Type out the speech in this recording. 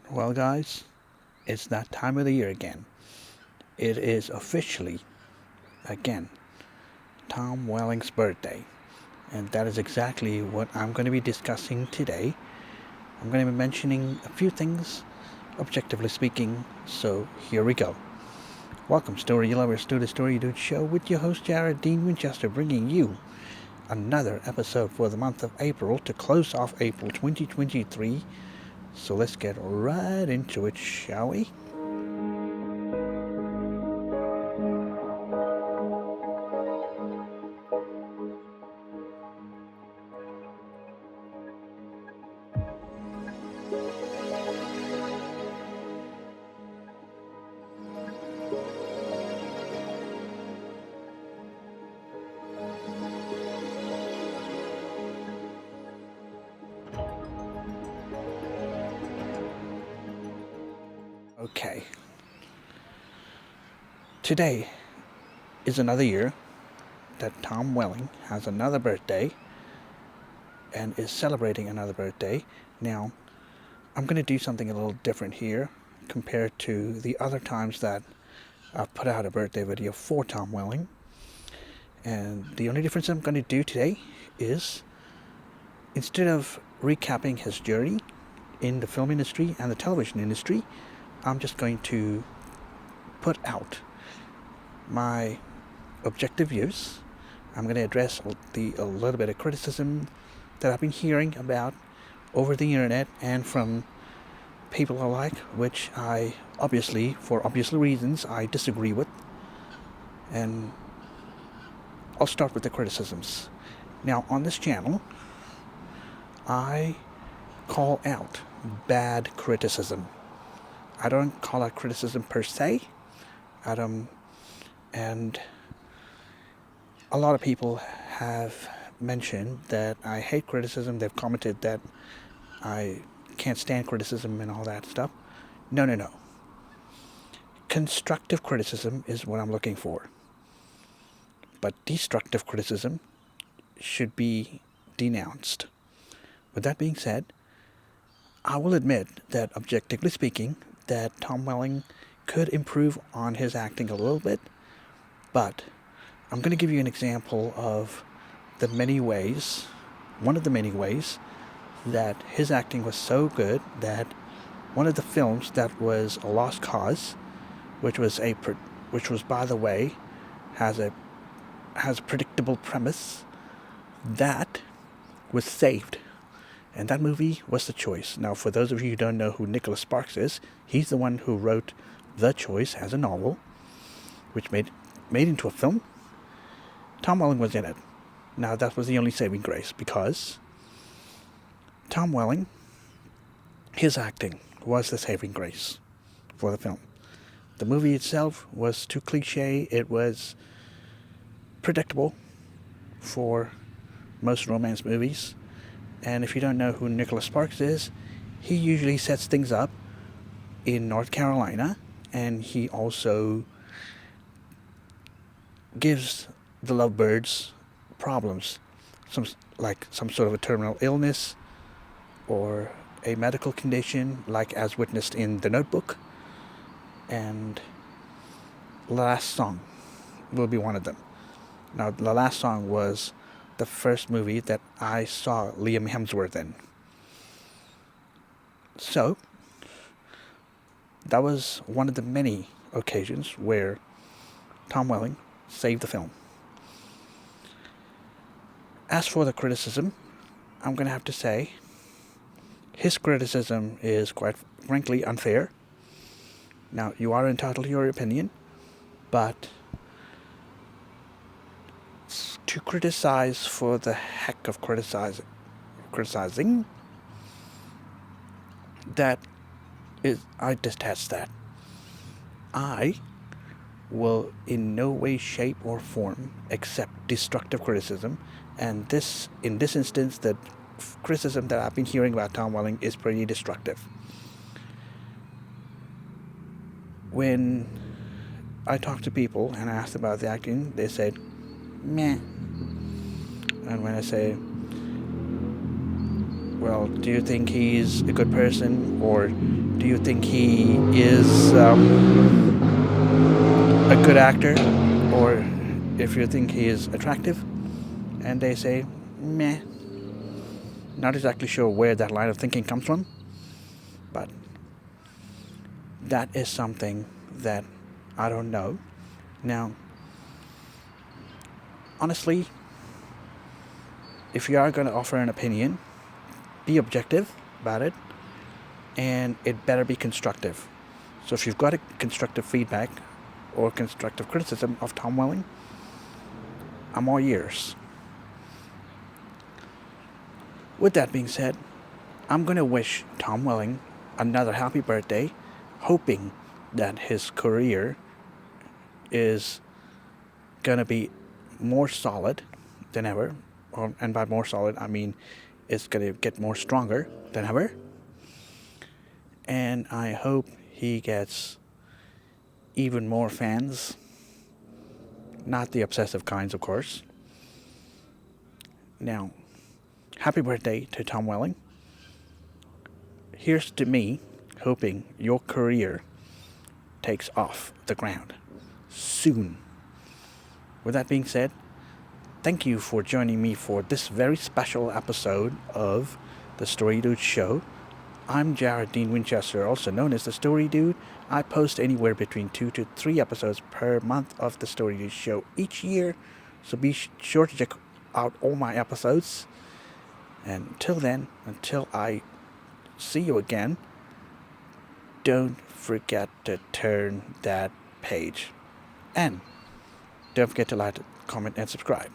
Well, guys, it's that time of the year again. It is officially, again, Tom Welling's birthday. And that is exactly what I'm going to be discussing today. I'm going to be mentioning a few things, objectively speaking, so here we go. Welcome, Story Lovers, to the Story Dude Show with your host, Jared Dean Winchester, bringing you another episode for the month of April to close off April 2023. So let's get right into it, shall we? Okay. Today is another year that Tom Welling has another birthday and is celebrating another birthday. Now, I'm going to do something a little different here compared to the other times that I've put out a birthday video for Tom Welling. And the only difference I'm going to do today is instead of recapping his journey in the film industry and the television industry, I'm just going to put out my objective views. I'm going to address a little bit of criticism that I've been hearing about over the internet and from people alike, which I obviously, for obvious reasons, I disagree with. And I'll start with the criticisms. Now, on this channel, I call out bad criticism. I don't call out criticism per se. And a lot of people have mentioned that I hate criticism. They've commented that I can't stand criticism and all that stuff. No. Constructive criticism is what I'm looking for. But destructive criticism should be denounced. With that being said, I will admit that objectively speaking, that Tom Welling could improve on his acting a little bit, but I'm going to give you an example of one of the many ways that his acting was so good that one of the films that was a lost cause, which was by the way has a predictable premise, that was saved. And that movie was The Choice. Now, for those of you who don't know who Nicholas Sparks is, he's the one who wrote The Choice as a novel, which made into a film. Tom Welling was in it. Now, that was the only saving grace, because Tom Welling, his acting was the saving grace for the film. The movie itself was too cliche. It was predictable for most romance movies. And if you don't know who Nicholas Sparks is, he usually sets things up in North Carolina, and he also gives the lovebirds problems, some sort of a terminal illness or a medical condition, like as witnessed in The Notebook, and The Last Song will be one of them. Now, The Last Song was the first movie that I saw Liam Hemsworth in. So, that was one of the many occasions where Tom Welling saved the film. As for the criticism, I'm going to have to say his criticism is quite frankly unfair. Now, you are entitled to your opinion, but to criticize for the heck of criticizing, that is, I detest that. I will in no way, shape, or form accept destructive criticism, and in this instance, the criticism that I've been hearing about Tom Welling is pretty destructive. When I talk to people and I ask about the acting, they said, meh. And when I say, well, do you think he's a good person, or do you think he is a good actor, or if you think he is attractive? And they say, meh. Not exactly sure where that line of thinking comes from, but that is something that I don't know. Now, honestly, if you are going to offer an opinion, be objective about it, and it better be constructive. So if you've got a constructive feedback or constructive criticism of Tom Welling, I'm all ears. With that being said, I'm going to wish Tom Welling another happy birthday, hoping that his career is going to be more solid than ever. And by more solid, I mean it's going to get more stronger than ever. And I hope he gets even more fans. Not the obsessive kinds, of course. Now, happy birthday to Tom Welling. Here's to me hoping your career takes off the ground soon. With that being said, thank you for joining me for this very special episode of The Story Dude Show. I'm Jared Dean Winchester, also known as The Story Dude. I post anywhere between 2 to 3 episodes per month of The Story Dude Show each year, so be sure to check out all my episodes. And until then, until I see you again, don't forget to turn that page. And don't forget to like, comment, and subscribe.